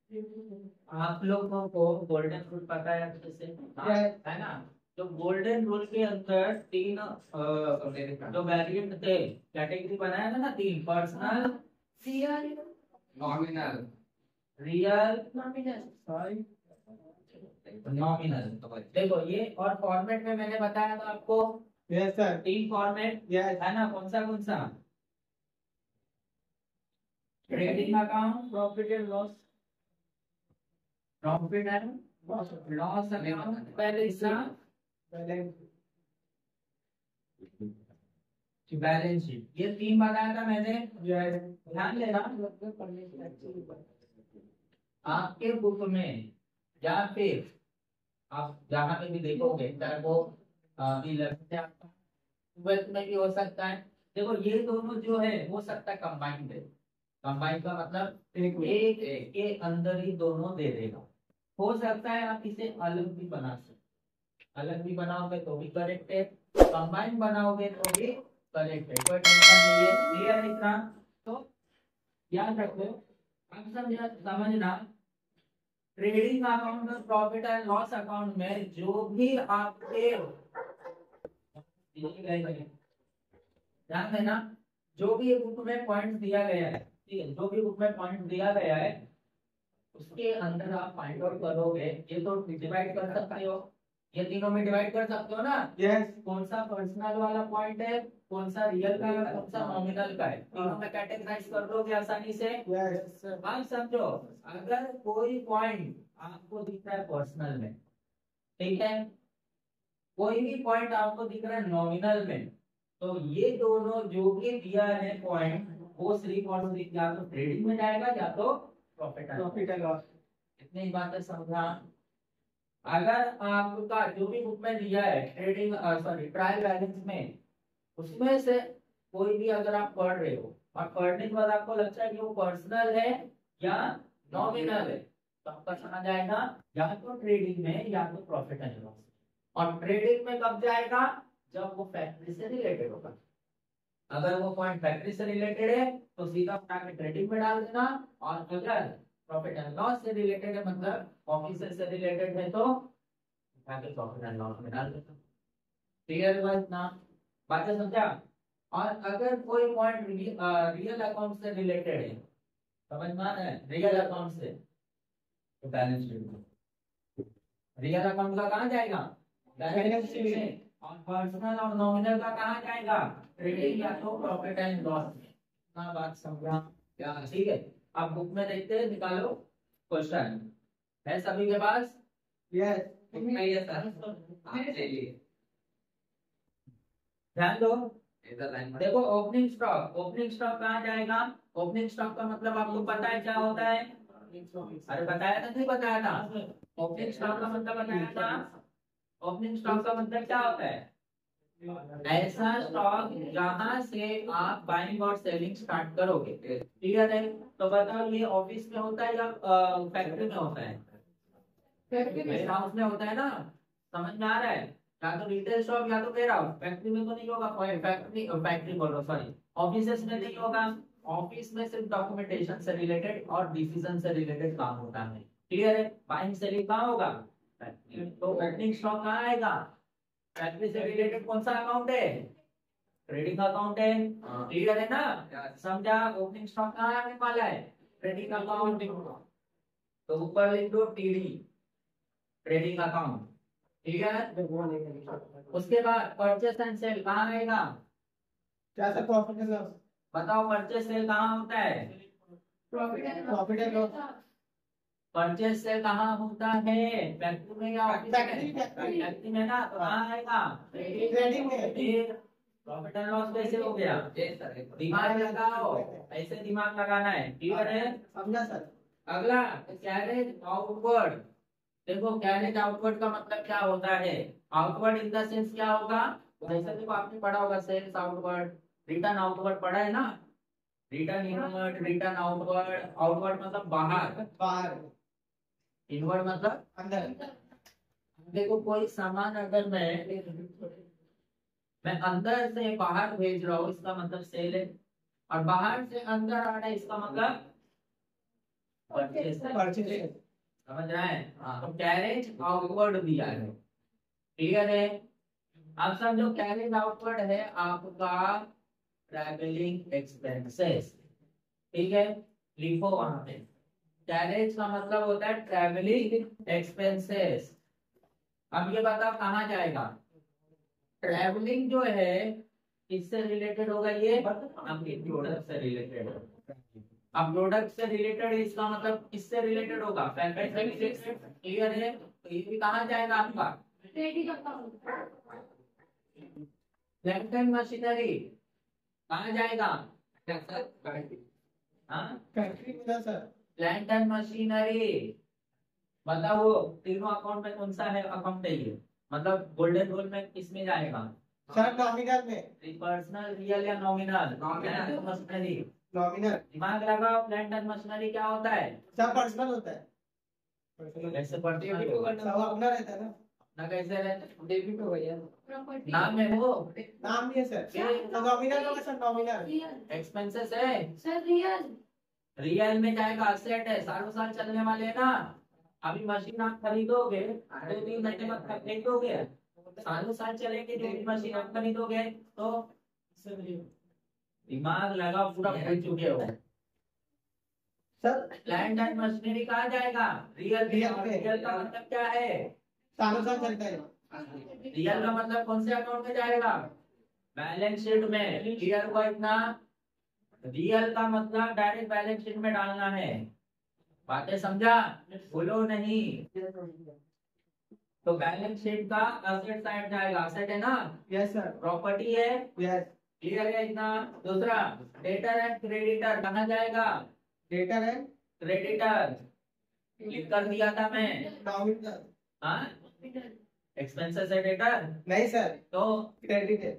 आप लोगों को गोल्डन रूल पता है अच्छे से? हाँ, है ना? तो गोल्डन रूल के अंदर तीन जो वेरिएंट थे, कैटेगरी बनाया था ना, तीन: personal, real, nominal, real, nominal, nominal. देखो ये, और फॉर्मेट में मैंने बताया था आपको। यस सर, तीन फॉर्मेट। यस, है ना? कौन सा? Trading account, profit and loss, profit and loss account, balance balance sheet. ये तीन बताया था मैंने। ध्यान देना, आपके बुक में या फिर आप जहाँ पे भी देखोगे, चाहे वो 11th या 12th में भी हो सकता है। देखो ये दोनों जो है हो सकता है कंबाइंड है। कंबाइंड का मतलब एक के अंदर ही दोनों दे देगा। हो सकता है आप इसे अलग भी बना सकते, अलग भी बनाओगे तो भी करेक्ट है, कंबाइन बनाओगे तो भी करेक्ट है, कोई टेंशन नहीं है। क्लियर है इतना? तो याद रखो, अब समझना, ट्रेडिंग अकाउंट और प्रॉफिट एंड लॉस अकाउंट में जो भी आपके ध्यान देना, जो भी बुक में पॉइंट दिया गया है, ठीक है, जो भी बुक में पॉइंट दिया गया है उसके अंदर आप फाइंड आउट करोगे। ये तो डिवाइड कर सकते हो, ये तीनों में डिवाइड कर सकते हो ना? यस। कौन सा पर्सनल वाला पॉइंट है, कौन सा रियल का है, कौन सा नॉमिनल का है, तीनों में कैटेगराइज कर दोगे आसानी से। यस। अब समझो, अगर कोई पॉइंट आपको दिख रहा है पर्सनल में, ठीक है, कोई भी पॉइंट आपको दिख रहा है नॉमिनल में, तो ये दोनों जो भी दिया है पॉइंट, वो सिर्फ और सिर्फ या तो ट्रेडिंग में जाएगा या तो प्रॉफिट एंड लॉस। इतनी ही बातें समझा। अगर आपका जो भी बुक में दिया है ट्रेडिंग, सॉरी, ट्रायल बैलेंस में, उसमें से कोई भी अगर आप पढ़ रहे हो और पढ़ने के बाद आपको लगता है कि वो पर्सनल है या नॉमिनल है, तो आपका समझ आएगा या तो ट्रेडिंग में या तो प्रॉफिट एंड लॉस। और ट्रेडिंग में कब जाएगा? जब वो फैक्ट्री से रिलेटेड होगा। अगर वो पॉइंट फैक्ट्री से रिलेटेड है तो सीधा उठा के ट्रेडिंग में डाल देना, और अगर प्रॉफिट एंड लॉस से रिलेटेड है, मतलब ऑफिसर से रिलेटेड है, तो उठा के प्रॉफिट एंड लॉस में डाल देना। क्लियर हुआ इतना? बातें समझा? और अगर कोई पॉइंट रियल अकाउंट से रिलेटेड है, समझ में आ रहा है, रियल अकाउंट से, तो बैलेंस शीट, रियल अकाउंट का कहाँ जाएगा? बैलेंस शीट में। और पर्सनल और नॉमिनल का कहाँ जाएगा? ट्रेडिंग या तो प्रॉफिट एंड लॉस में। इतना बात समझा क्या? ठीक है, अब बुक में देखते हैं, निकालो क्वेश्चन है सभी के पास? यस, बुक में ये सर आप चलिए ध्यान दो। देखो, ओपनिंग स्टॉक, ओपनिंग स्टॉक कहाँ जाएगा? ओपनिंग स्टॉक का मतलब आपको पता है क्या होता है? अरे बताया था, नहीं बताया था? ओपनिंग स्टॉक का मतलब बताया था। ओपनिंग स्टॉक का मतलब क्या होता है? ऐसा स्टॉक जहां से आप बाइंग और सेलिंग स्टार्ट करोगे। क्लियर है? तो बताओ, ये ऑफिस में होता है या फैक्ट्री में होता है? वेयर हाउस में होता है ना? समझ में आ रहा है? या तो रिटेल शॉप या तो वेयर हाउस। फैक्ट्री में तो नहीं होगा, फैक्ट्री फैक्ट्री बोलो, सॉरी, ऑफिसेस में नहीं होगा। ऑफिस में सिर्फ डॉक्यूमेंटेशन से रिलेटेड और डिसीजन से रिलेटेड काम होता है। क्लियर है? बाइंग सेलिंग कहाँ होगा? तो ओपनिंग स्टॉक कहाँ आएगा? फैक्ट्री से रिलेटेड कौन सा अकाउंट है? ट्रेडिंग अकाउंट है। क्लियर है ना? समझा? ओपनिंग स्टॉक कहाँ आने वाला है? Trading account. तो ऊपर लिख दो टीडी, ट्रेडिंग अकाउंट। ठीक है? उसके बाद परचेस एंड सेल कहाँ आएगा? क्या सर? Profit and loss. बताओ, परचेस सेल कहाँ होता है? Profit and loss. Purchase cell कहाँ होता है? फैक्ट्री में या ऑफिस में? फैक्ट्री में ना, तो कहाँ आएगा? ट्रेडिंग में। फिर प्रॉफिट एंड लॉस कैसे हो गया? दिमाग लगाओ, ऐसे दिमाग लगाना है। क्लियर है? समझा सर? अगला, कैरेज आउटवर्ड। देखो, कैरेज आउटवर्ड का मतलब क्या होता है? आउटवर्ड इन द सेंस क्या होगा? जैसे देखो, आपने पढ़ा होगा सेल्स आउटवर्ड, रिटर्न आउटवर्ड पढ़ा है ना? Return inward, return outward. Outward मतलब बाहर, बाहर। इनवर्ड मतलब अंदर। देखो, कोई सामान अगर मैं अंदर से बाहर भेज रहा हूँ, इसका मतलब सेल है। और बाहर से अंदर आ रहा है, इसका मतलब परचेस परचेज समझ रहा है। हाँ तो कैरेज आउटवर्ड दिया है, क्लियर है। अब समझो कैरेज आउटवर्ड है आपका ट्रैवलिंग एक्सपेंसेस, ठीक है, लिखो वहां पे। कैरेज का मतलब होता है ट्रैवलिंग एक्सपेंसेस। अब ये बताओ कहाँ जाएगा, ट्रैवलिंग जो है किससे रिलेटेड होगा, ये आपके प्रोडक्ट से रिलेटेड होगा। अब प्रोडक्ट से रिलेटेड इसका मतलब किससे रिलेटेड होगा, फैक्टर से रिलेटेड, क्लियर है। तो ये भी कहाँ जाएगा आपका, प्लांट एंड मशीनरी कहाँ जाएगा, हाँ फैक्ट्री में था सर। Plant and machinery. बताओ तीनों अकाउंट में कौन सा है अकाउंट है ये, मतलब गोल्डन रूल में किसमें जाएगा, सर नॉमिनल में। पर्सनल रियल या नॉमिनल, नॉमिनल मशीनरी। नॉमिनल दिमाग लगाओ, प्लांट एंड मशीनरी क्या होता है, सर पर्सनल होता है। कैसे पर्सनल होगा, सब अपना रहता है ना। ना कैसे रहता है, डेबिट हो गया नाम है वो, नाम भी है सर। तो नॉमिनल होगा सर, नॉमिनल एक्सपेंसेस है, सर रियल रियल में जाएगा, असेट है, सालों साल चलने वाले है ना। अभी मशीन आप खरीदोगे 2-3 महीने बाद खरीदोगे, सालों साल चलेंगे जो भी मशीन आप खरीदोगे तो दिमाग लगा, पूरा भूल चुके हो। सर प्लांट एंड मशीनरी कहाँ जाएगा, रियल रियल पे। रियल का मतलब क्या है, सालों साल चलता है। रियल का मतलब कौन से अकाउंट में जाएगा, बैलेंस शीट में, क्लियर हुआ इतना। रियल का मतलब डायरेक्ट बैलेंस शीट में डालना है, बातें समझा, बोलो नहीं। तो बैलेंस शीट का असेट साइड जाएगा, असेट है ना, यस सर। प्रॉपर्टी है, यस। क्लियर है इतना। दूसरा डेटर एंड क्रेडिटर कहाँ जाएगा, डेटर है। क्रेडिटर लिख कर दिया था मैं, नॉमिनल। हाँ एक्सपेंसेस है डेटर, नहीं सर, तो क्रेडिट है।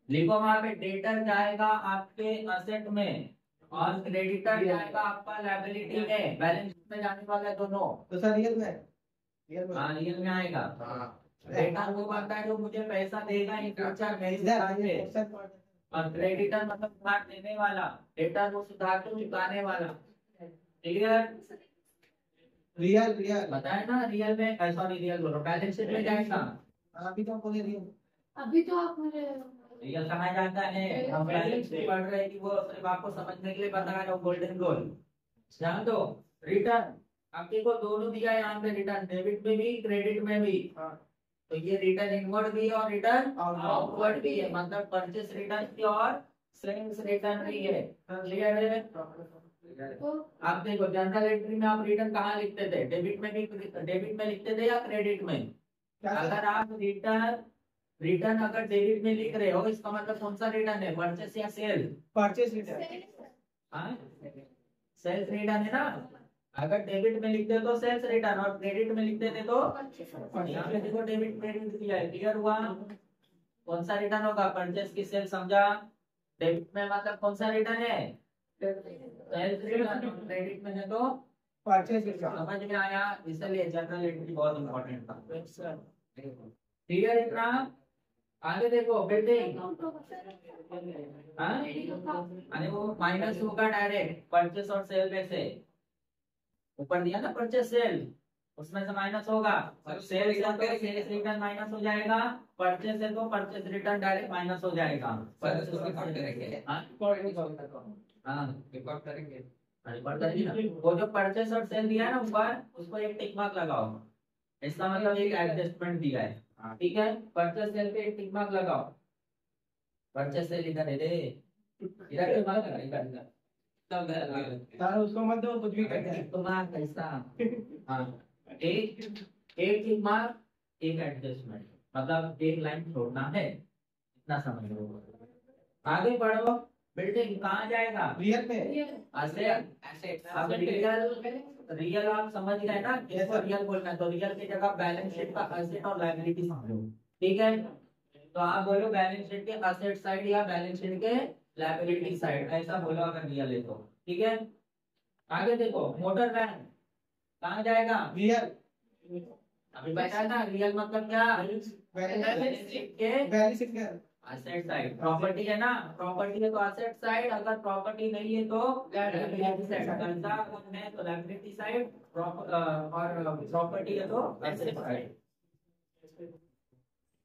लिखो वहां पे, डेटर जाएगा आपके असेट में और क्रेडिटर जाएगा आपका लायबिलिटी में, बैलेंस शीट में जाने वाला है दोनों। तो सर रियल में, रियल में। हाँ रियल में आएगा। डेटर वो बनता है जो मुझे पैसा देगा इन फ्यूचर मेरी सर दुकान पे, सर और क्रेडिटर मतलब उधार देने वाला, डेटर वो सुधार को चुकाने वाला, क्लियर। Real real. बताया ना, रियल में, सॉरी रियल बोलो, बैलेंस शीट में जाएगा। अभी तो बोले रियल। अभी तो आप मुझे रियल कहा जाता है, हम बैलेंस शीट पढ़ रहे हैं कि वो सिर्फ आपको समझने के लिए बता रहा हूँ, गोल्डन रूल ध्यान दो। रिटर्न आपके को दोनों दिया है यहाँ पे, रिटर्न डेबिट में भी क्रेडिट में भी। तो ये रिटर्न इनवर्ड भी है और रिटर्न आउटवर्ड भी है, मतलब परचेस रिटर्न भी और सेल्स रिटर्न भी है, क्लियर है। आप देखो जनरल एंट्री में आप रिटर्न कहाँ लिखते थे, डेबिट में भी, डेबिट में लिखते थे या क्रेडिट में। अगर आप रिटर्न रिटर्न अगर डेबिट में लिख रहे हो इसका मतलब कौन सा रिटर्न है, परचेस या sale, purchase return. Sales return है ना। अगर डेबिट में लिखते तो सेल्स रिटर्न और क्रेडिट में लिखते थे तो यहाँ पे देखो डेबिट क्रेडिट दिया है, क्लियर हुआ। कौन सा रिटर्न होगा, परचेस की सेल, समझा। डेबिट में मतलब कौन सा रिटर्न है, सेल्स रिटर्न, क्रेडिट में है तो परचेस रिटर्न। समझ में आया, इसलिए जनरल एंट्री बहुत इंपॉर्टेंट था, क्लियर इतना। आगे देखो बिल्डिंग, अरे वो माइनस होगा डायरेक्ट परचेस और सेल में से, ऊपर दिया ना परचेस सेल, उसमें से माइनस होगा, सेल से तो सेल्स रिटर्न माइनस हो जाएगा, परचेस है तो परचेस रिटर्न डायरेक्ट माइनस हो जाएगा। रिकॉर्ड करेंगे ना, वो जो परचेस और सेल दिया है ना ऊपर, उसको एक टिक मार्क लगाओ, इसका मतलब एक एडजस्टमेंट दिया है, ठीक है। परचेस सेल पे एक टिक मार्क लगाओ, परचेस सेल इधर है रे, इधर टिक मार्क लगा, इधर सर उसको मत दो, कुछ भी करते हैं। तो मार्क कैसा, हाँ एक एक टिक मार्क, एक एडजस्टमेंट, मतलब एक लाइन छोड़ना है, इतना समझ लो। आगे बढ़ो, बिल्डिंग कहाँ जाएगा, रियल पे। एसेट। अब रियल आप समझ गए ना, किसको रियल बोलना है, तो रियल की जगह बैलेंस शीट का एसेट और लायबिलिटी समझो, ठीक है। तो आप बोलो बैलेंस शीट के एसेट साइड या बैलेंस शीट के लायबिलिटी साइड, ऐसा बोलो अगर रियल है तो, ठीक है। आगे देखो, मोटर वैन कहाँ जाएगा, रियल। अभी बताया ना, रियल मतलब क्या, बैलेंस शीट के बैलेंस शीट का एसेट साइड प्रॉपर्टी है ना, प्रॉपर्टी है तो एसेट साइड, अगर प्रॉपर्टी नहीं है तो लायबिलिटी साइड, कर्जा अगर है तो लायबिलिटी साइड, और प्रॉपर्टी है तो asset side.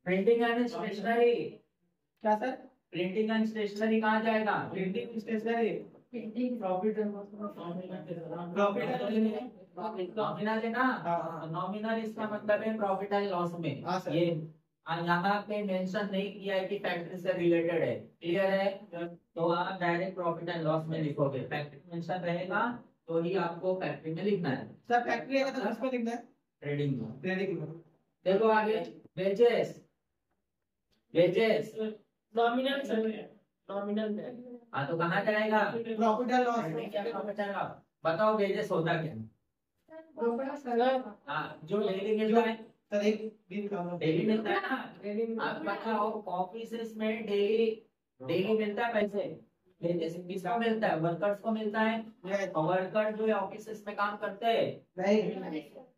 Printing and stationery, क्या सर? प्रिंटिंग एंड स्टेशनरी कहाँ जाएगा? Printing stationery painting profit nominal है ना, हाँ। नॉमिनल इसका मतलब है प्रॉफिट एंड लॉस में। हाँ सर। ये यहाँ पे मेंशन नहीं किया है कि फैक्ट्री से रिलेटेड है, क्लियर है? तो आप डायरेक्ट प्रॉफिट एंड लॉस में लिखोगे, फैक्ट्री मेंशन रहेगा तो ही आपको फैक्ट्री में लिखना है, सर फैक्ट्री है तो किस पे लिखना है? ट्रेडिंग में। ट्रेडिंग में। देखो आगे वेजेस, वेजेस नॉमिनल नॉमिनल में हाँ तो कहाँ जाएगा? Profit and loss. क्या प्रॉफिट है? बताओ वेजेस होता क्या? हाँ जो डेली मिलता है, सर एक दिन का डेली मिलता है ना। आप बताओ ऑफिस में डेली डेली मिलता है पैसे, वेजेस किसको मिलता है? वर्कर्स को मिलता है। और वर्कर जो ऑफिस में काम करते हैं, नहीं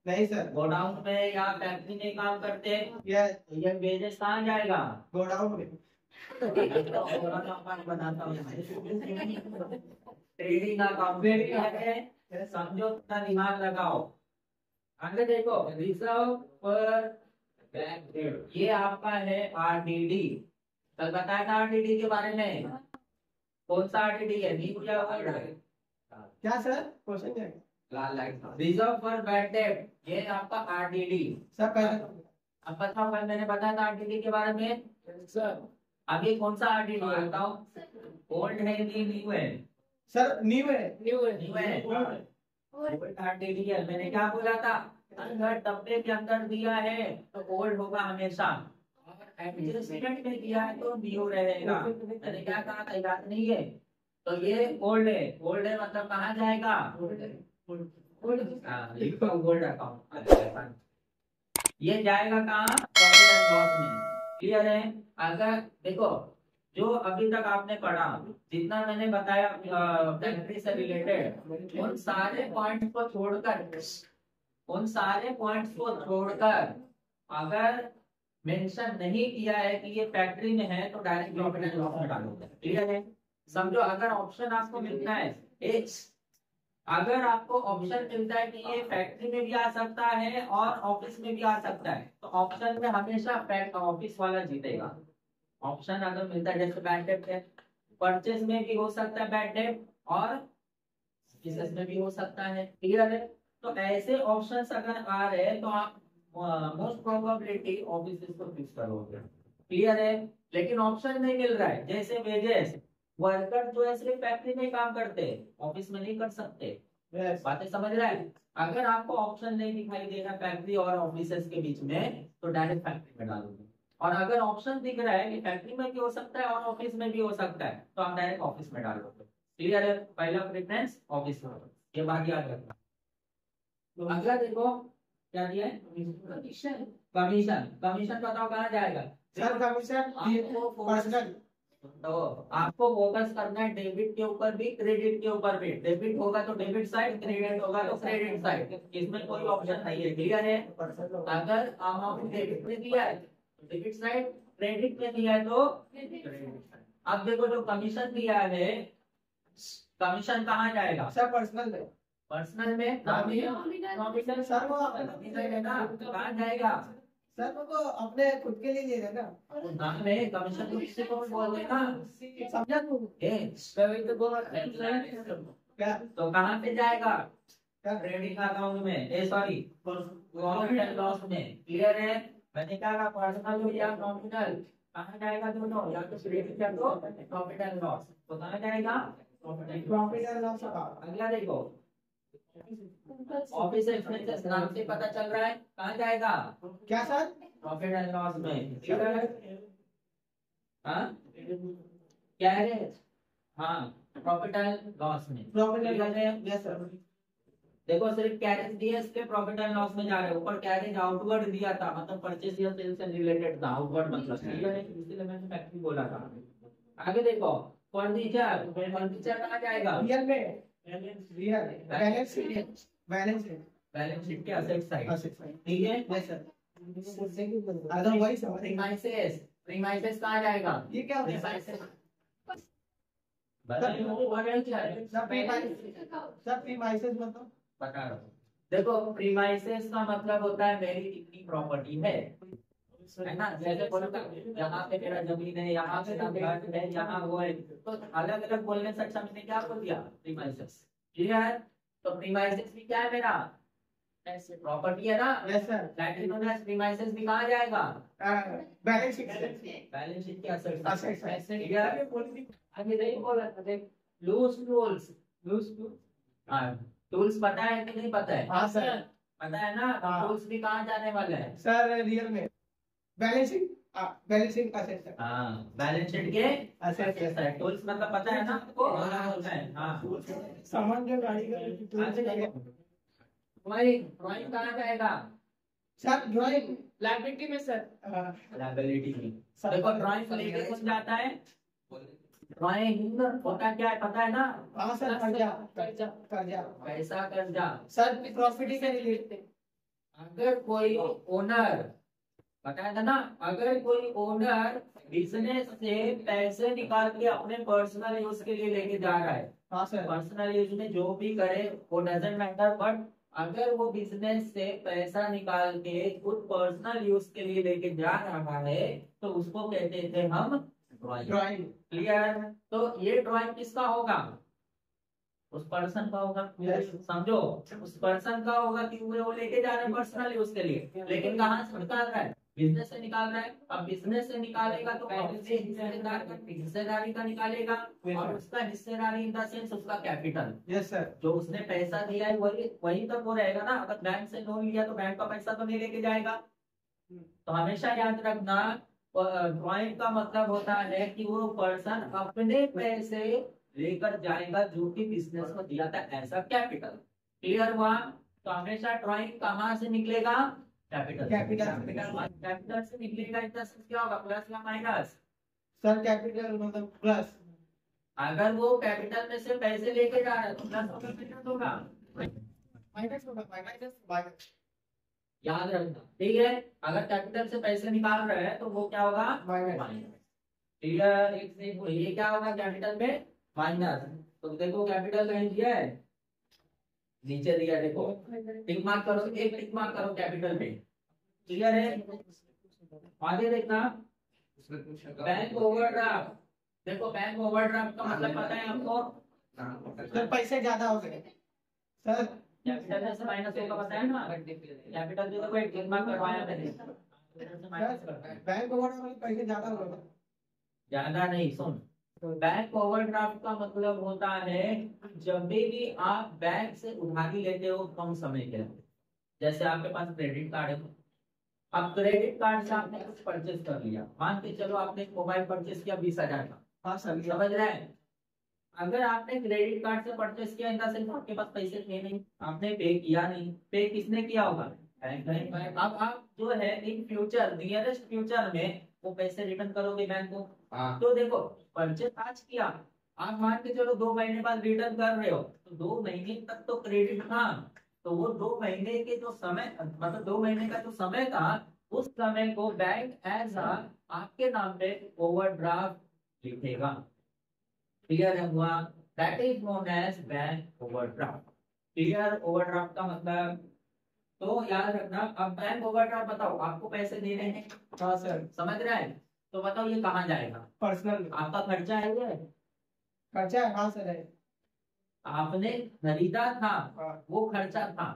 नहीं सर, गोडाउन में या फैक्ट्री में काम करते हैं, यस तो ये वेजेस कहाँ जाएगा? गोडाउन में। बनाता हूँ ट्रेडिंग का काम है, समझो अपना दिमाग लगाओ। आगे देखो रिजर्व पर बैंक डेट, ये आपका है आरडीडी। कल बताया था आरडीडी के बारे में, कौन सा आरडीडी है? न्यू या ओल्ड? क्या सर क्वेश्चन क्या है? लाल लाइट। रिजर्व पर बैंक डेट, ये आपका आरडीडी। सर पहले अब बताओ, कल मैंने बताया था आरडीडी के बारे में सर, अभी कौन सा आरडीडी है बताओ? ओल्ड है कि न्यू है? सर न्यू है। न्यू है। आरडीडी है, मैंने क्या बोला था? अगर डब्बे के अंदर दिया है तो ओल्ड होगा हमेशा, और एडजस्टमेंट में दिया है तो न्यू रहेगा। मैंने क्या कहा था याद नहीं है? तो ये ओल्ड है, ओल्ड है मतलब कहाँ जाएगा? Gold account. ये जाएगा कहाँ? प्रॉफिट एंड लॉस में, क्लियर है? अगर देखो जो अभी तक आपने पढ़ा, जितना मैंने बताया फैक्ट्री से रिलेटेड, उन सारे पॉइंट्स को छोड़कर, उन सारे पॉइंट्स को छोड़कर अगर मेंशन नहीं किया है कि ये फैक्ट्री में है तो डायरेक्ट प्रॉफिट एंड लॉस में डालोगे, क्लियर है? समझो अगर ऑप्शन आपको मिलता है एक, अगर आपको ऑप्शन मिलता है कि ये फैक्ट्री में भी आ सकता है और ऑफिस में भी आ सकता है, तो ऑप्शन में हमेशा ऑफिस वाला जीतेगा। ऑप्शन अगर मिलता है जैसे बैड डेट है, परचेज में भी हो सकता है बैड डेट और बिजनेस में भी हो सकता है, क्लियर है? तो ऐसे ऑप्शंस अगर आ रहे हैं तो आप मोस्ट प्रोबेबिलिटी ऑफिस को फिक्स करोगे, क्लियर है? लेकिन ऑप्शन नहीं मिल रहा है, जैसे वेजेस, वर्कर जो है सिर्फ फैक्ट्री में काम करते हैं, ऑफिस में नहीं कर सकते। बातें समझ रहा है? अगर आपको ऑप्शन नहीं दिखाई दे रहा फैक्ट्री और ऑफिस के बीच में तो डायरेक्ट फैक्ट्री में डालोगे, और अगर ऑप्शन दिख रहा है कि फैक्ट्री में भी हो सकता है और ऑफिस में भी हो सकता है तो आप डायरेक्ट ऑफिस में डालोगे, क्लियर है? पहला प्रेफरेंस ऑफिस में, ये बात याद रखना। अगला देखो क्या दिया है? Commission commission. कमीशन बताओ कहाँ जाएगा? Sir commission personal. तो आपको फोकस करना है डेबिट के ऊपर भी क्रेडिट के ऊपर भी। डेबिट होगा तो डेबिट साइड, क्रेडिट होगा तो क्रेडिट साइड, इसमें कोई ऑप्शन नहीं है, क्लियर है? अगर अमाउंट डेबिट में दिया है तो डेबिट साइड, क्रेडिट में दिया है तो क्रेडिट साइड। अब देखो जो कमीशन दिया है, कमीशन कहाँ जाएगा? सर पर्सनल में। पर्सनल में नॉमिनल सर वो है ना, कहाँ जाएगा? सर वो तो अपने खुद के लिए ले रहे ना। नाम में कमीशन को किसी को बोल देना, समझा तू? क्या तो कहाँ पे जाएगा? क्या ट्रेडिंग अकाउंट में, सॉरी प्रॉफिट एंड लॉस में, क्लियर है? मैंने कहा पर्सनल हो या नॉमिनल, कहाँ जाएगा दोनों? या तो क्रेडिट या तो प्रॉफिट एंड लॉस, तो कहाँ जाएगा? प्रॉफिट एंड लॉस का। अगला देखो ऑफिस एक्सपेंसेस, नाम से पता चल रहा है कहाँ जाएगा? क्या सर? प्रॉफिट एंड लॉस में, क्लियर है? हाँ कैरेज, हाँ प्रॉफिट एंड लॉस में, प्रॉफिट एंड क्लियर है? Yes sir. देखो सिर्फ कैरेज दिया, इसके प्रॉफिट एंड लॉस में जा रहे हैं। ऊपर कैरेज आउटवर्ड दिया था, मतलब परचेज या सेल से रिलेटेड था, आउटवर्ड मतलब, क्लियर है? इसलिए मैंने फैक्ट्री बोला था। आगे देखो फर्नीचर, फर्नीचर कहाँ जाएगा? रियल में, real balance sheet, balance sheet, balance sheet के असेट साइड, अच्छा ठीक है? Yes sir. अदर वही समझ प्रीमाइसेस, प्रीमाइसेस कहाँ जाएगा? ये क्या होता है? प्रीमाइसेस सर प्रीमाइसेस मतलब बता रहा हूँ। देखो प्रीमाइसेस का मतलब होता है मेरी इतनी प्रॉपर्टी है ना। जैसे बोलो यहाँ पे मेरा जमीन है, यहाँ पे मेरा घर है, यहाँ वो है, तो अलग अलग बोलने से अच्छा मैंने क्या बोल दिया? प्रीमाइसेस। क्लियर? तो प्रीमाइसेस भी क्या है मेरा? ऐसे प्रॉपर्टी है ना। Yes sir. प्लैटिनम प्रीमाइसेस भी कहाँ जाएगा? बैलेंस शीट बैलेंस शीट के असेट्स। Assets, assets। क्लियर? आगे नहीं बोला था देख। Loose tools. हाँ, टूल्स पता है कि नहीं पता है? हाँ सर। पता है ना। हाँ। टूल्स भी कहाँ जाने वाले हैं? सर रियल में बैलेंसिंग असेट सर। हाँ, बैलेंस शीट के Assets, yes, sir। टूल्स मतलब पता है ना आपको? हाँ। सामान जो गाड़ी का ड्राइंग कहाँ जाएगा? सर ड्राइंग लाइबिलिटी में सर। लायबिलिटी में। देखो ड्राइंग लेके कौन जाता है? ड्राइंग होता क्या है पता है ना? हाँ सर कर्जा पैसा कर्जा। सर प्रॉपर्टी से रिलेटेड। अगर कोई ओनर बताया था ना, अगर कोई ओनर बिजनेस से पैसे निकाल के अपने पर्सनल यूज के लिए लेके जा रहा है, हाँ सर। पर्सनल यूज में जो भी करे वो डजेंट मैटर, बट अगर वो बिजनेस से पैसा निकाल के खुद पर्सनल यूज के लिए लेके जा रहा है तो उसको कहते थे हम ड्राइंग। क्लियर? तो ये ड्राइंग किसका होगा? उस पर्सन का होगा। Yes। समझो, उस पर्सन का होगा कि वो लेके जा रहे हैं पर्सनल यूज के लिए, लेकिन कहाँ से निकाल रहा है? बिजनेस से निकाल रहा है। अब बिजनेस से निकालेगा तो पहले हिस्सेदारी का निकालेगा, और उसका हिस्सेदारी इन द सेंस उसका कैपिटल। Yes sir. जो उसने पैसा दिया है वही तक वो रहेगा ना। अगर बैंक से लोन लिया तो बैंक का पैसा तो नहीं लेके जाएगा। तो हमेशा याद रखना, ड्राइंग का मतलब होता है कि वो पर्सन अपने पैसे लेकर जाएगा जो कि बिजनेस में दिया था ऐसा कैपिटल। क्लियर हुआ? तो हमेशा ड्राइंग कहाँ से निकलेगा? कैपिटल से निकलेगा। इसका क्या होगा? प्लस या माइनस? सर कैपिटल मतलब प्लस। अगर वो कैपिटल में से पैसे लेके जा रहा है तो प्लस होगा माइनस होगा? माइनस होगा माइनस। याद रखना, ठीक है। अगर कैपिटल से पैसे निकाल रहे हैं तो वो क्या होगा? माइनस। क्लियर? ये क्या होगा? कैपिटल में माइनस। तो देखो कैपिटल कहीं दिया है? नीचे दिया है, देखो। टिक मार्क करो, एक टिक मार्क करो कैपिटल पे। क्लियर है? आगे देखना, बैंक ओवरड्राफ्ट। देखो बैंक ओवरड्राफ्ट का मतलब पता है आपको? सर पैसे ज्यादा हो गए सर। कैपिटल से माइनस होगा, पता है ना? कैपिटल जो देखो एक टिक मार्क करवाया मैंने। बैंक ओवरड्राफ्ट में पैसे ज्यादा हो गए। ज्यादा नहीं, सुन। बैंक ओवरड्राफ्ट का मतलब होता है जब भी आप बैंक से उधारी लेते हो कम समय के लिए। जैसे आपके पास क्रेडिट कार्ड है, अब क्रेडिट कार्ड से आपने कुछ परचेज कर लिया, मान के चलो आपने एक मोबाइल परचेज किया 20,000 का। हाँ सर। समझ रहे हैं? अगर आपने क्रेडिट कार्ड से परचेज किया, इनका सिर्फ आपके पास पैसे थे नहीं, आपने पे किया नहीं, पे किसने किया होगा? बैंक ने। अब आप जो है इन फ्यूचर, नियरेस्ट फ्यूचर में वो पैसे रिटर्न करोगे बैंक को। तो देखो परचेज आज किया, आप मान के चलो 2 महीने बाद रिटर्न कर रहे हो, तो 2 महीने तक तो क्रेडिट था। तो वो 2 महीने के जो समय, मतलब 2 महीने का जो समय था, उस समय को बैंक एज आपके नाम पे ओवरड्राफ्ट लिखेगा। क्लियर है हुआ? That is known as bank overdraft. Clear? Overdraft का मतलब, तो याद रखना। अब बैंक ओवरड्राफ्ट बताओ, आपको पैसे देने हैं। हाँ सर। समझ रहे हैं? तो बताओ ये कहाँ जाएगा? पर्सनल आपका खर्चा है ये? खर्चा है। हाँ सर है। आपने खरीदा था, हाँ। वो खर्चा था,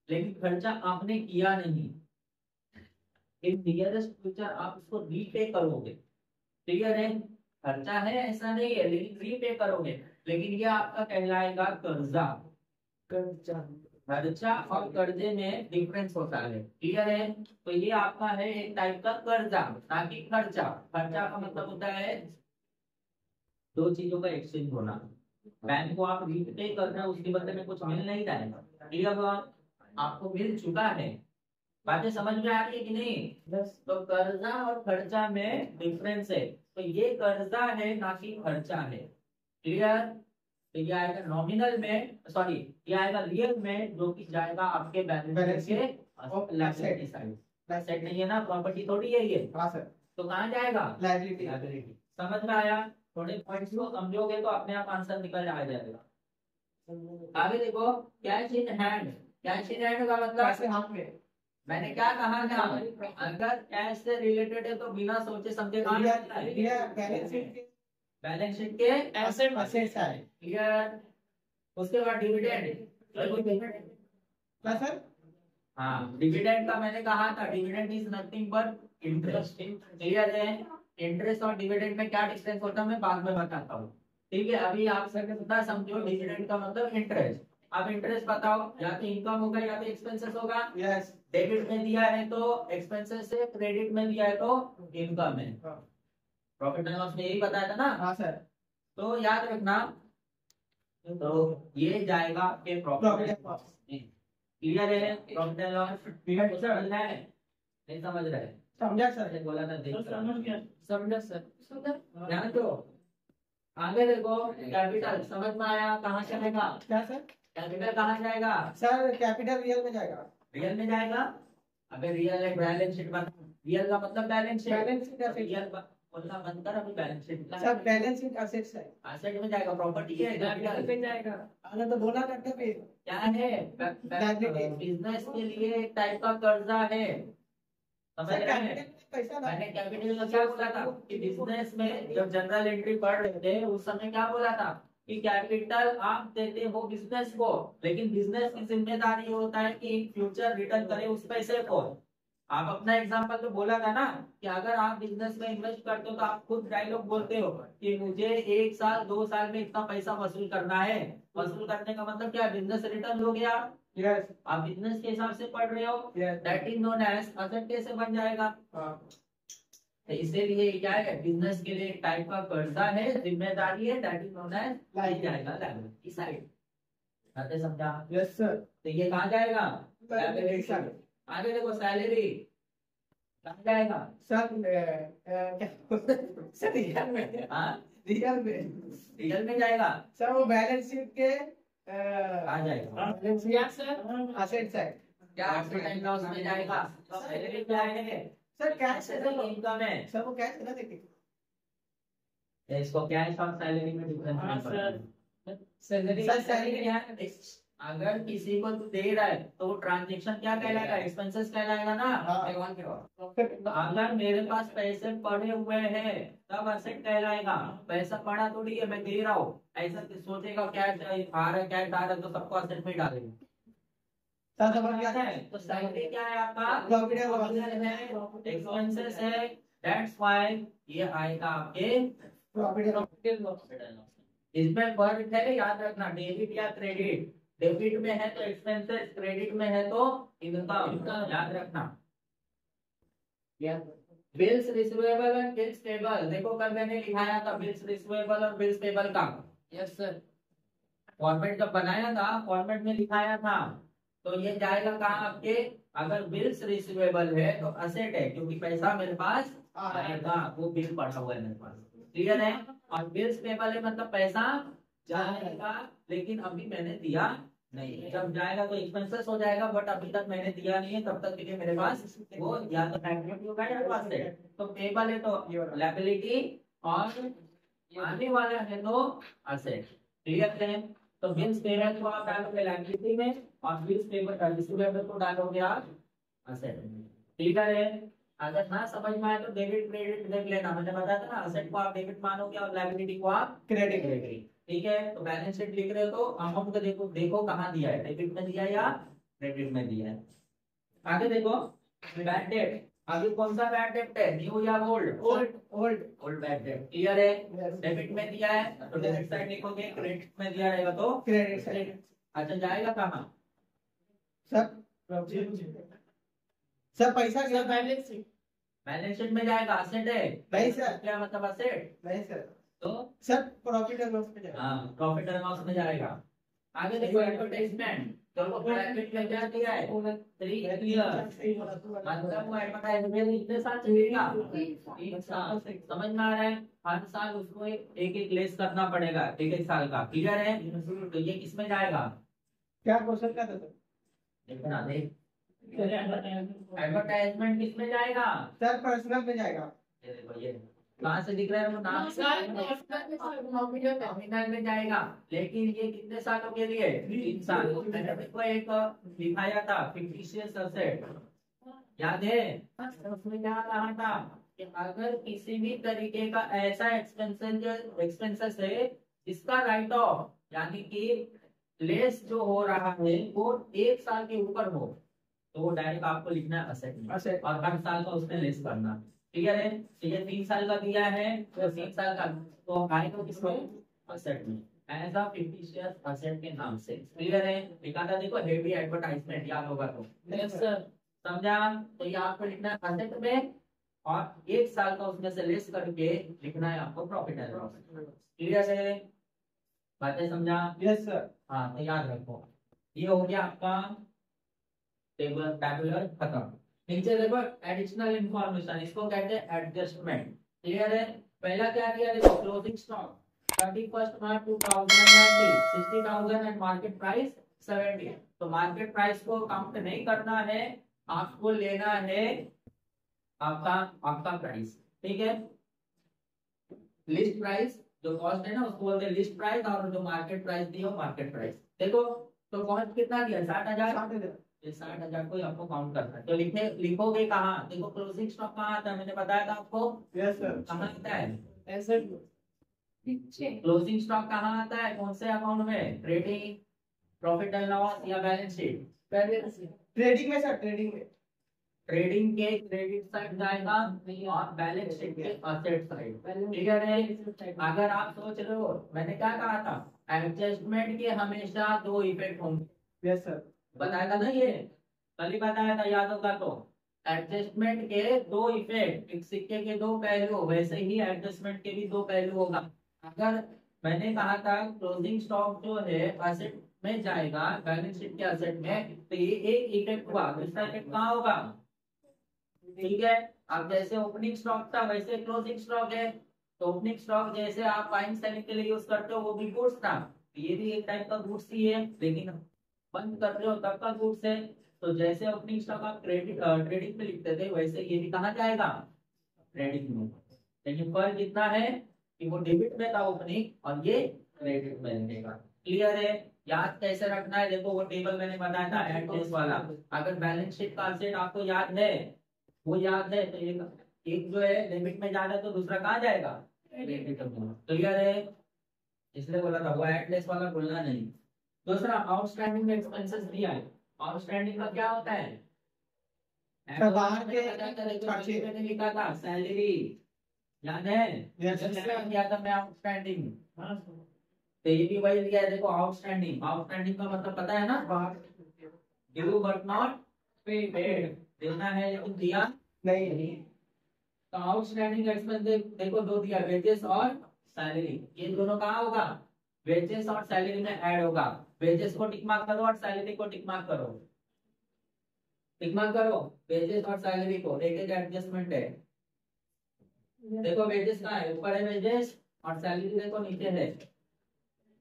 लेकिन खर्चा आपने किया नहीं। इन नियरेस्ट फ्यूचर आप उसको रीपे करोगे। क्लियर है? खर्चा है ऐसा नहीं है, लेकिन रीपे करोगे। लेकिन ये आपका कहलाएगा कर्जा। खर्चा और कर्जे में डिफरेंस होता है। क्लियर है? तो ये आपका है एक टाइप का कर्जा, ना कि खर्चा। खर्चा का मतलब होता है 2 चीजों का एक्सचेंज होना। बैंक को आप रीपे कर रहे हैं, उसके बदले में कुछ मिल नहीं रहा है। क्लियर हुआ? आपको मिल चुका है। बातें समझ में आ रही है कि नहीं? तो कर्जा और खर्चा में डिफरेंस है। तो ये कर्जा है ना कि खर्चा है। क्लियर? तो ये आएगा नॉमिनल में, सॉरी ये आएगा रियल में, जो कि जाएगा आपके बैलेंस के लेफ्ट साइड। एसेट नहीं है ना, प्रॉपर्टी थोड़ी है ये। हाँ सर। तो कहाँ जाएगा? लाइबिलिटी। लायबिलिटी। समझ में आया? थोड़े पॉइंट्स को समझोगे तो अपने आप आंसर निकल आ जाएगा। आगे देखो, cash in hand. Cash in hand का मतलब पैसे हाथ में। मैंने क्या कहा था, अगर कैश से रिलेटेड है तो बिना सोचे समझे कहाँ जाता है? बैलेंस शीट के बैलेंस शीट के एसेट एसेट्स है। क्लियर। उसके बाद डिविडेंड। क्या सर? हाँ, डिविडेंड का मैंने कहा था, dividend is nothing but interest. Clear है? इंटरेस्ट और डिविडेंड में क्या डिफरेंस होता है मैं बाद में बताता हूँ। ठीक है, अभी आप सबके पता समझो, डिविडेंड का मतलब इंटरेस्ट। अब इंटरेस्ट बताओ, या तो इनकम होगा या तो एक्सपेंसेस होगा। यस। डेबिट में दिया है तो एक्सपेंसेस है, क्रेडिट में दिया है तो इनकम है। प्रॉफिट एंड लॉस में यही बताया था ना। हाँ सर। तो याद रखना, तो ये जाएगा आपके प्रॉफिट एंड लॉस। क्लियर है? प्रॉफिट एंड लॉस समझना है? नहीं समझ रहे? समझा सर। बोला था देख समझा सर। ध्यान दो। आगे देखो, कैपिटल समझ में आया? कहाँ चलेगा? क्या सर? कैपिटल कहाँ जाएगा? सर कैपिटल रियल में जाएगा। रियल में जाएगा। अबे रियल है, बैलेंस शीट बना। रियल का मतलब balance sheet. Balance sheet asset. Real बोलना बंद कर, अभी balance sheet sir balance sheet assets है। एसेट में जाएगा, प्रॉपर्टी है, कैपिटल पे जाएगा। अगर तो बोला करते फिर क्या है? Liability। बिजनेस के लिए एक टाइप का कर्जा है। समझ सर रहे हैं? कैपिटल पैसा ना। मैंने कैपिटल का क्या बोला था कि बिजनेस में जब जनरल एंट्री पढ़ रहे थे उस समय क्या बोला था कि कैपिटल आप देते हो बिजनेस को, लेकिन बिजनेस की जिम्मेदारी ये होता है कि इन फ्यूचर रिटर्न करे उस पैसे को। आप अपना एग्जांपल तो बोला था ना कि अगर आप बिजनेस में इन्वेस्ट करते हो तो आप खुद डायलॉग बोलते हो कि मुझे 1 साल 2 साल में इतना पैसा वसूल करना है। वसूल करने का मतलब क्या? बिजनेस रिटर्न हो गया। यस। आप बिजनेस के हिसाब से पढ़ रहे हो, yes. That is known as asset. कैसे बन जाएगा? हाँ। तो इसीलिए क्या है, बिजनेस के लिए एक टाइप का कर्जा है, जिम्मेदारी है, दैट इज नोन एज जाएगा लायबिलिटी साइड। आते समझा? Yes sir. तो ये कहाँ जाएगा? Liability side. आगे देखो, सैलरी कहाँ जाएगा? सर क्या सर रियल में। हाँ, रियल में। रियल में जाएगा। सर वो बैलेंस शीट के कहाँ जाएगा? क्या सर? एसेट्स है। क्या प्रॉफिट एंड लॉस में जाएगा? सैलरी क्या है? सर कैश है सर। इनकम है। सर वो कैश है ना देखिए। इसको कैश और सैलरी में हाँ difference sir. Salary sir salary क्या है? अगर किसी को तू दे रहा है तो ट्रांजेक्शन क्या कहलाएगा? एक्सपेंसेस कहलाएगा ना। हाँ। तो अगर मेरे पास पैसे पड़े हुए हैं तब असेट कहलाएगा। पैसा पड़ा थोड़ी है, मैं दे रहा हूँ। ऐसा सोचेगा क्या आ रहा है, क्या आ रहा है तो सबको असेट में डालेंगे। सर समझ गया है तो सैलरी क्या है आपका? प्रॉफिट एंड लॉस है, एक्सपेंसेस है, दैट्स व्हाई ये आएगा आपके प्रॉफिट एंड लॉस। इसमें फर्क है, याद रखना। डेबिट या क्रेडिट, डेबिट में है तो एक्सपेंसेस, क्रेडिट में है तो इनकम। याद रखना। Bills receivable and bills payable. देखो कल मैंने लिखाया था बिल्स रिसीवेबल और बिल्स पेबल का। Yes sir. फॉर्मेट जब बनाया था, फॉर्मेट में लिखाया था। तो ये जाएगा कहाँ आपके? अगर बिल्स रिसीवेबल है तो असेट है, क्योंकि पैसा मेरे पास आएगा, वो बिल पड़ा हुआ है मेरे पास। क्लियर है? और बिल्स पेबल है मतलब पैसा जाएगा लेकिन अभी मैंने दिया नहीं है। जब जाएगा तो एक्सपेंसेस हो जाएगा, बट अभी तक मैंने दिया नहीं है, तब तक के लिए मेरे पास वो या तो लायबिलिटी होगा या तो असेट। तो पेबल है तो लायबिलिटी और आने वाला है तो असेट। क्लियर है? तो बिल्स पेबल को आप डालोगे लायबिलिटी में और बिल्स पेबल रिसीवेबल को डालोगे आप असेट में। क्लियर है? अगर ना समझ में आए तो डेबिट क्रेडिट देख लेना। मैंने बताया था ना, असेट को आप डेबिट मानोगे और लायबिलिटी को आप क्रेडिट। ठीक है? तो बैलेंस शीट लिख रहे हो तो अमाउंट को देखो, देखो कहाँ दिया है, डेबिट में दिया है या क्रेडिट में दिया है। आगे देखो, बैड डेट। अभी कौन सा बैड डेट है, न्यू या old? Old bad debt. Clear है? डेबिट में दिया है तो डेबिट साइड लिखोगे, क्रेडिट में दिया रहेगा तो क्रेडिट साइड। अच्छा, जाएगा कहाँ? सर पैसा क्या? Balance sheet. बैलेंस शीट में जाएगा। असेट है नहीं सर। क्या मतलब असेट? नहीं सर। तो सर प्रॉफिट एंड लॉस में जाएगा। हाँ, प्रॉफिट एंड लॉस में जाएगा। आगे देखो, एडवर्टाइजमेंट। चलो ब्रैकेट में क्या दिया है? 3 ईयर। मतलब वो एडवर्टाइजमेंट कितने साल चलेगा? 3 साल। समझ में आ रहा है? हर साल उसको एक एक लेस करना पड़ेगा, एक एक साल का। क्लियर है? तो ये किसमें जाएगा? क्या क्वेश्चन क्या था सर? देखना देख, एडवर्टाइजमेंट किसमें जाएगा? सर पर्सनल में जाएगा। ये देखो ये कहाँ से दिख रहा है वो नाम से नॉमिनल में जाएगा, लेकिन ये कितने सालों के लिए 3 साल। मैंने देखो एक दिखाया था फिक्टिशियस असेट, याद है उसमें क्या कहा था कि अगर किसी भी तरीके का ऐसा एक्सपेंसेस है जिसका राइट ऑफ यानी कि लेस जो हो रहा है वो 1 साल के ऊपर हो, तो वो डायरेक्ट आपको लिखना है असेट में, और हर साल का उसमें लेस करना। क्लियर है? तो ये 3 साल का दिया है तो 3 साल का तो आएगा किसमें? असेट में, एज अ फिक्टिशियस असेट के नाम से। क्लियर है? लिखा था देखो हेवी एडवर्टाइजमेंट, याद होगा तो। Yes sir. समझा? तो ये आपको लिखना है असेट में और 1 साल का उसमें से लेस करके लिखना है आपको प्रॉफिट एंड लॉस। क्लियर है? बातें समझा? Yes sir. हाँ तो याद रखो, ये हो गया आपका टेबल टैबुलर खत्म। नीचे देखो एडिशनल इंफॉर्मेशन, इसको कहते हैं एडजस्टमेंट। क्लियर है? पहला क्या किया देखो, closing stock 31 March 2019 60,000 and market price 70। तो मार्केट प्राइस को काउंट नहीं करना है, आपको लेना है आपका आपका प्राइस। ठीक है? लिस्ट प्राइस जो कॉस्ट है ना उसको बोलते हैं लिस्ट प्राइस, और जो मार्केट प्राइस दी हो मार्केट प्राइस। देखो तो कॉस्ट कितना दिया 60,000, 60,000 को आपको काउंट करना है। तो लिखोगे कहाँ? देखो क्लोजिंग स्टॉक कहाँ आता है, मैंने बताया था आपको। Yes sir. कहाँ आता है एसेट क्लोजिंग स्टॉक? कहाँ आता है? कौन से अकाउंट में? ट्रेडिंग, प्रॉफिट एंड लॉस या बैलेंस शीट? ट्रेडिंग में सर, ट्रेडिंग में। ट्रेडिंग के क्रेडिट साइड जाएगा और बैलेंस शीट के असेट साइड। क्लियर है? अगर आप सोच रहे हो मैंने क्या कहा था, एडजस्टमेंट के हमेशा 2 इफेक्ट होंगे। Yes sir. बताया था ना, ये कल ही बताया था, याद होगा तो। एडजस्टमेंट के 2 इफेक्ट, एक सिक्के के 2 पहलू, वैसे ही एडजस्टमेंट के भी 2 पहलू होगा। अगर मैंने कहा था क्लोजिंग स्टॉक जो है असेट में जाएगा बैलेंस शीट के असेट में, तो ये एक इफेक्ट हुआ, दूसरा इफेक्ट कहाँ होगा? ठीक है? अब जैसे ओपनिंग स्टॉक था वैसे क्लोजिंग स्टॉक है, तो ओपनिंग स्टॉक जैसे आप बाइंग सेलिंग के लिए यूज करते हो वो भी गुड्स था, ये भी एक टाइप का गुड्स ही है, लेकिन बंद कर रहे हो तब का गुड्स है। तो जैसे ओपनिंग स्टॉक आप ट्रेडिंग पे लिखते थे वैसे ये भी कहाँ जाएगा? ट्रेडिंग में। लेकिन फर्क इतना है कि वो डेबिट में था ओपनिंग और ये क्रेडिट में रहेगा। क्लियर है? याद कैसे रखना है देखो, वो टेबल मैंने बताया था एड्रेस वाला। अगर बैलेंस शीट का असेट आपको याद है, वो याद है, तो एक जो है डेबिट में जा रहा है तो दूसरा कहाँ जाएगा? क्रेडिट में। क्लियर है? इसलिए बोला था वो एड्रेस वाला बोलना नहीं। दूसरा आउटस्टैंडिंग एक्सपेंसेस दिया है। आउटस्टैंडिंग का क्या होता है? बाहर के खर्चे मैंने लिखा था सैलरी, याद है? यस किया था मैं आउटस्टैंडिंग, तो ये भी वही लिया है देखो आउटस्टैंडिंग। आउटस्टैंडिंग का मतलब पता है ना, ड्यू बट नॉट पेड, देना है लेकिन दिया नहीं। तो आउटस्टैंडिंग एक्सपेंस देखो 2 दिया, वेजेस और सैलरी। ये दोनों कहाँ होगा? वेजेस और सैलरी में ऐड होगा। वेजेस को टिक मार्क करो और सैलरी को टिक मार्क करो, टिक मार्क करो वेजेस और सैलरी को, एक एक एडजस्टमेंट है। देखो वेजेस कहाँ है? ऊपर है वेजेस, और सैलरी देखो नीचे है।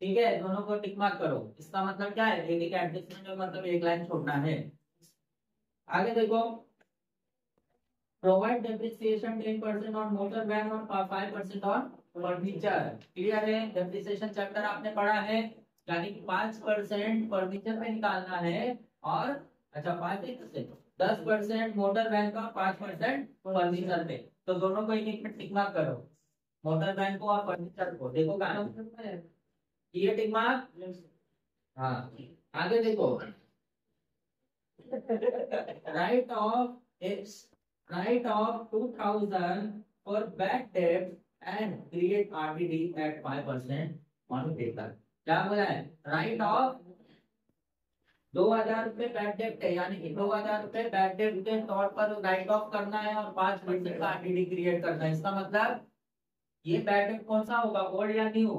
ठीक है? दोनों को टिक मार्क करो। इसका मतलब क्या है? एक एक एडजस्टमेंट का मतलब एक लाइन छोड़ना है। आगे देखो, provide depreciation 10% on motor van और 5% ऑन फर्नीचर। क्लियर है? डेप्रिसिएशन चैप्टर आपने पढ़ा है, यानी कि 5% फर्नीचर पे निकालना है, और अच्छा 5% 10% मोटर वैन का, 5% फर्नीचर पे। तो दोनों को एक एक में टिक मार्क करो, मोटर वैन को और फर्नीचर को। देखो कहाँ ये टिक मार्क। हाँ आगे देखो, right of write off 2,000 for bad debt and create RTD at 5% on paper। क्या बोला है? राइट ऑफ 2,000 रुपए बैड डेप्ट है, यानी कि 2,000 रुपए बैड डेप्ट के तौर पर राइट ऑफ करना है और 5% का RTD क्रिएट करना है। इसका मतलब ये बैड डेप्ट कौन सा होगा, ओल्ड या न्यू?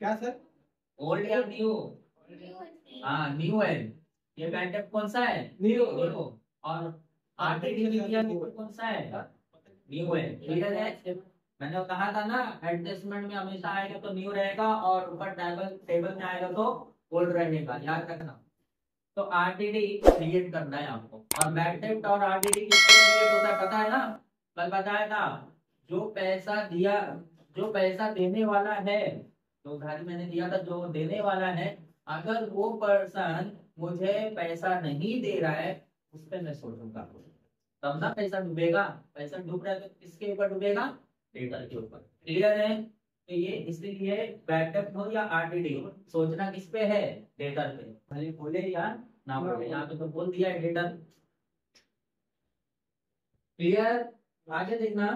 क्या सर? ओल्ड या न्यू? हाँ न्यू है। ये बैड डेप्ट कौन सा है? न्यू। और आरटीडी कौन सा है? न्यू है। क्लियर है? मैंने कहा था ना एडजस्टमेंट में हमेशा आएगा तो न्यू रहेगा, और ऊपर टेबल में आएगा तो ओल्ड रहेगा, याद रखना। तो आरटीडी क्रिएट करना है आपको, और बैड डेप्ट और आरटीडी किसको क्रिएट होता है पता है ना? कल बताया था, जो पैसा देने वाला है, तो उधारी मैंने दिया था, जो देने वाला है, अगर वो पर्सन मुझे पैसा नहीं दे रहा है, उस पर मैं सोचूंगा, तब ना पैसा डूबेगा। पैसा डूब रहा है तो किसके ऊपर डूबेगा? डेटर के ऊपर। क्लियर है? तो ये इसलिए बैकअप हो या आरटीडी, सोचना किस पे है? डेटर पे। भले बोले या ना बोले, यहाँ पे तो बोल दिया है डेटर। क्लियर? आगे देखना,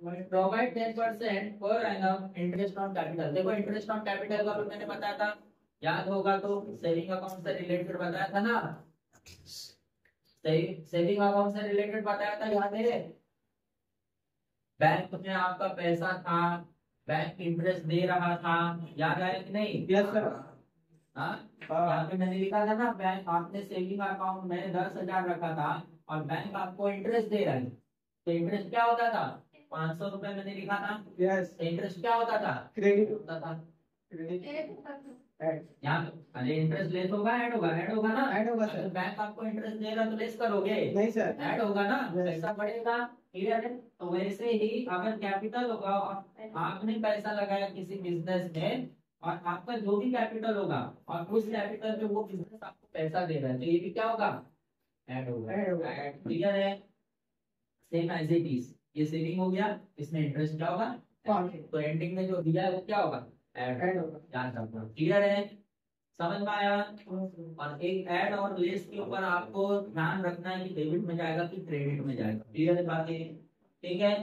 provide 10% per annum interest on capital. देखो इंटरेस्ट ऑन कैपिटल का मैंने बताया था, याद होगा तो सेविंग अकाउंट से रिलेटेड बताया था ना, सेविंग अकाउंट से रिलेटेड बताया था, याद है? बैंक में आपका पैसा था, बैंक इंटरेस्ट दे रहा था, याद आया कि नहीं? Yes sir. हाँ, यहाँ पे मैंने लिखा था ना, बैंक आपने सेविंग अकाउंट में 10,000 रखा था और बैंक आपको इंटरेस्ट दे रहा है, तो इंटरेस्ट क्या होता था? 500 रुपए मैंने लिखा था। यस। इंटरेस्ट क्या होता था? क्रेडिट होता था। ऐड यहाँ अरे इंटरेस्ट लेस होगा, ऐड होगा? ऐड होगा ना? ऐड होगा सर। बैंक आपको इंटरेस्ट दे रहा है तो लेस करोगे? नहीं सर, ऐड होगा ना, Yes. पैसा बढ़ेगा। क्लियर है? तो वैसे ही अगर कैपिटल होगा और आपने पैसा लगाया किसी बिजनेस में, और आपका जो भी कैपिटल होगा और उस कैपिटल पे वो बिजनेस आपको पैसा दे रहा है, तो ये भी क्या होगा? ऐड होगा। Add होगा। क्लियर है? सेम एज इट इज, ये सेविंग हो गया, इसमें इंटरेस्ट क्या होगा? Add। तो एंडिंग में जो दिया है वो क्या होगा? ऐड ऐड होगा। याद रखना। क्लियर है? समझ में आया? और एक ऐड और लेस के ऊपर आपको ध्यान रखना है कि डेबिट में जाएगा कि क्रेडिट में जाएगा। क्लियर है बातें? ठीक है।